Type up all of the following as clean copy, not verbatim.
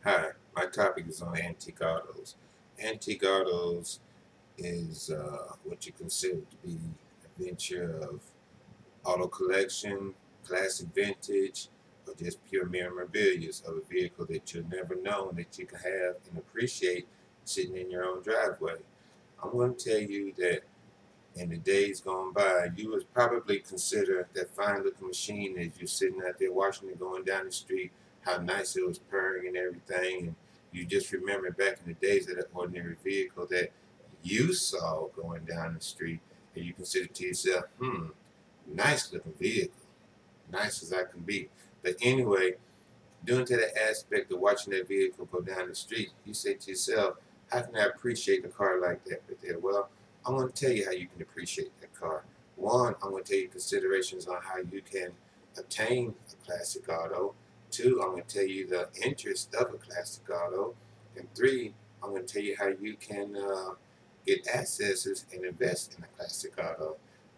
Hi, my topic is on antique autos. Antique autos is what you consider to be a venture of auto collection, classic vintage, or just pure memorabilia of a vehicle that you'll never know that you can have and appreciate sitting in your own driveway. I'm going to tell you that in the days gone by, you would probably consider that fine looking machine as you're sitting out there watching it going down the street, how nice it was purring and everything, and you just remember back in the days of that ordinary vehicle that you saw going down the street, and you consider to yourself, nice looking vehicle, nice as I can be. But anyway, due to the aspect of watching that vehicle go down the street, you say to yourself, how can I appreciate a car like that right there? Well, I'm going to tell you how you can appreciate that car. One, I'm going to tell you considerations on how you can obtain a classic auto. Two, I'm going to tell you the interest of a classic auto. And three, I'm going to tell you how you can get access and invest in a classic auto.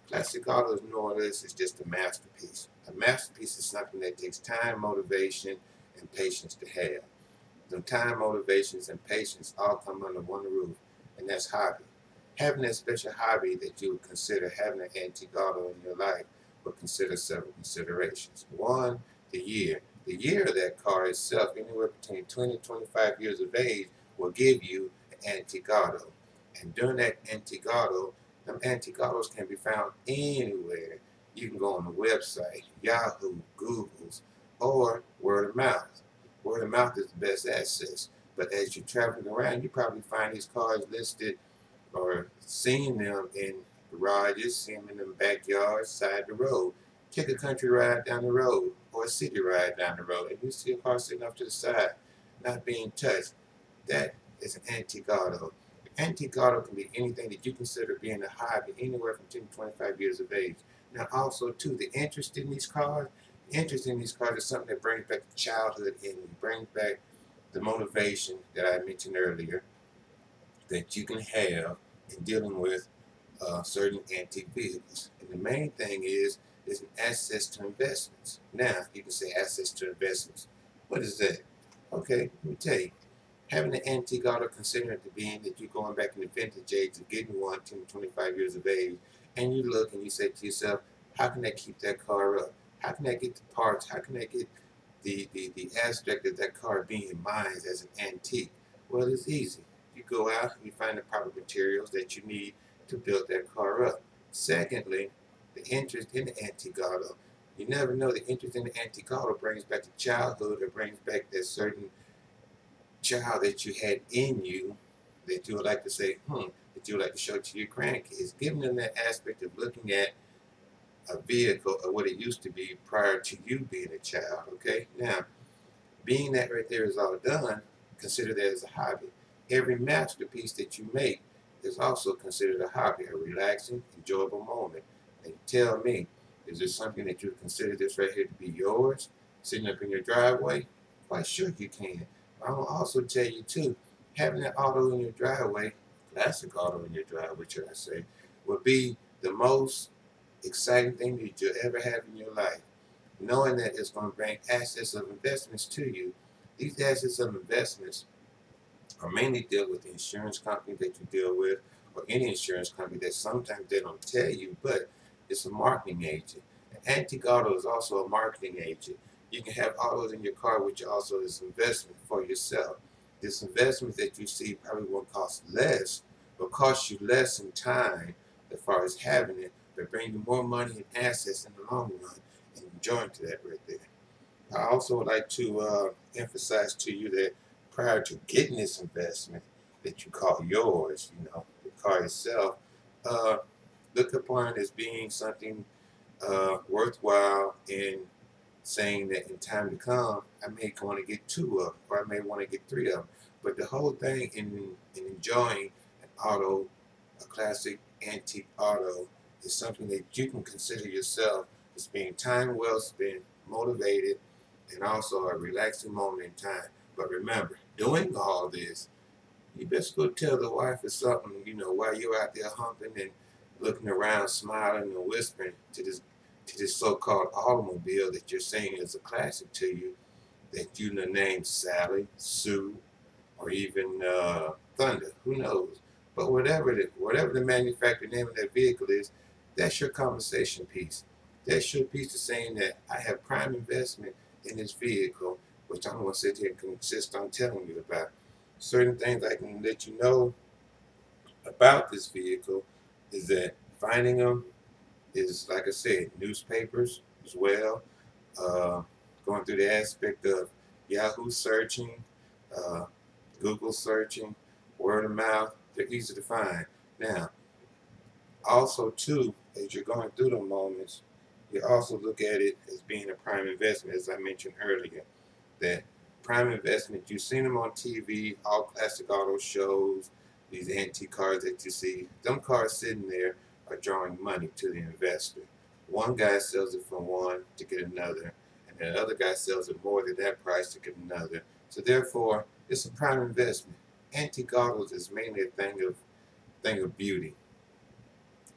Classic autos, more or less, is just a masterpiece. A masterpiece is something that takes time, motivation, and patience to have. The time, motivations, and patience all come under one roof, and that's hobby. Having a special hobby that you would consider having an antique auto in your life would consider several considerations. One, the year. The year of that car itself, anywhere between 20 and 25 years of age, will give you an antique auto. And during that antique auto, them antique autos can be found anywhere. You can go on the website, Yahoo, Google's, or word of mouth. Word of mouth is the best access. But as you're traveling around, you probably find these cars listed or seeing them in garages, seeing them in the backyards, side the road. Take a country ride down the road or a city ride down the road, and you see a car sitting off to the side, not being touched. That is an antique auto. An antique auto can be anything that you consider being a hobby, anywhere from 10 to 25 years of age. Now, also, too, the interest in these cars, is something that brings back the childhood in you, brings back the motivation that I mentioned earlier that you can have in dealing with certain antique vehicles. And the main thing is an access to investments. Now, you can say access to investments. What is that? Okay, let me tell you. Having an antique auto, consider it to being that you're going back in the vintage age of getting one, 10 to 25 years of age, and you look and you say to yourself, how can I keep that car up? How can I get the parts? How can I get the aspect of that car being mine as an antique? Well, it's easy. You go out and you find the proper materials that you need to build that car up. Secondly, the interest in the antique auto. You never know, the interest in the antique auto brings back the childhood or brings back that certain child that you had in you that you would like to say, that you would like to show to your grandkids, giving them that aspect of looking at a vehicle or what it used to be prior to you being a child, okay? Now, being that right there is all done, consider that as a hobby. Every masterpiece that you make is also considered a hobby, a relaxing, enjoyable moment. And tell me, is there something that you consider this right here to be yours, sitting up in your driveway? Quite sure you can. But I'm going to also tell you, too, having that auto in your driveway, classic auto in your driveway, should I say, would be the most exciting thing that you'll ever have in your life. Knowing that it's going to bring assets of investments to you. These assets of investments are mainly deal with the insurance company that you deal with, or any insurance company that sometimes they don't tell you, but it's a marketing agent. An antique auto is also a marketing agent. You can have autos in your car, which also is investment for yourself. This investment that you see probably won't cost less, but cost you less in time as far as having it, but bring you more money and assets in the long run, and enjoying to that right there. I also would like to emphasize to you that prior to getting this investment that you call yours, the car itself, uh, look upon it as being something worthwhile in saying that in time to come, I may want to get two of them, or I may want to get three of them. But the whole thing in enjoying an auto, a classic antique auto, is something that you can consider yourself as being time well spent, motivated, and also a relaxing moment in time. But remember, doing all this, you best go tell the wife or something, while you're out there humping and looking around, smiling and whispering to this so-called automobile that you're saying is a classic to you. that you name Sally, Sue, or even Thunder. Who knows? But whatever the manufacturer name of that vehicle is, that's your conversation piece. That's your piece of saying that I have prime investment in this vehicle, which I'm going to sit here and insist on telling you about. Certain things I can let you know about this vehicle is that finding them is, like I said, newspapers as well, uh, going through the aspect of Yahoo searching, uh, Google searching, word of mouth. They're easy to find. Now, also too, as you're going through the moments, you also look at it as being a prime investment, as I mentioned earlier. That prime investment, you've seen them on TV, all classic auto shows, these antique cars that you see. Them cars sitting there are drawing money to the investor. One guy sells it for one to get another, and the other guy sells it more than that price to get another. So therefore, it's a prime investment. Antique autos is mainly a thing of beauty.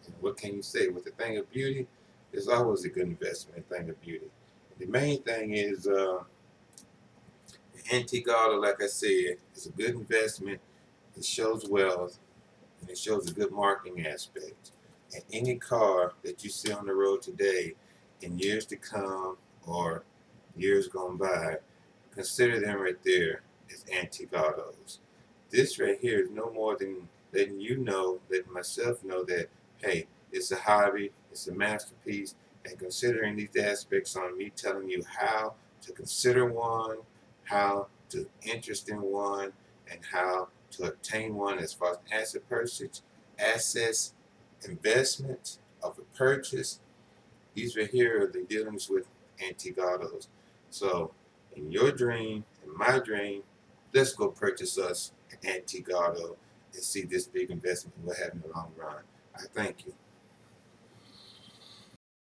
And what can you say? With a thing of beauty, it's always a good investment, a thing of beauty. The main thing is antique auto, like I said, is a good investment. It shows wealth and it shows a good marketing aspect. And any car that you see on the road today, in years to come or years gone by, consider them right there as antique autos. This right here is no more than letting you know, letting myself know that, hey, it's a hobby, it's a masterpiece, and considering these aspects on me telling you how to consider one, how to interest in one, and how to obtain one as far as asset purchase, assets, investment of a purchase. These right here are the dealings with antique autos. So, in your dream, in my dream, let's go purchase us an antique auto and see this big investment we'll have in the long run. I thank you.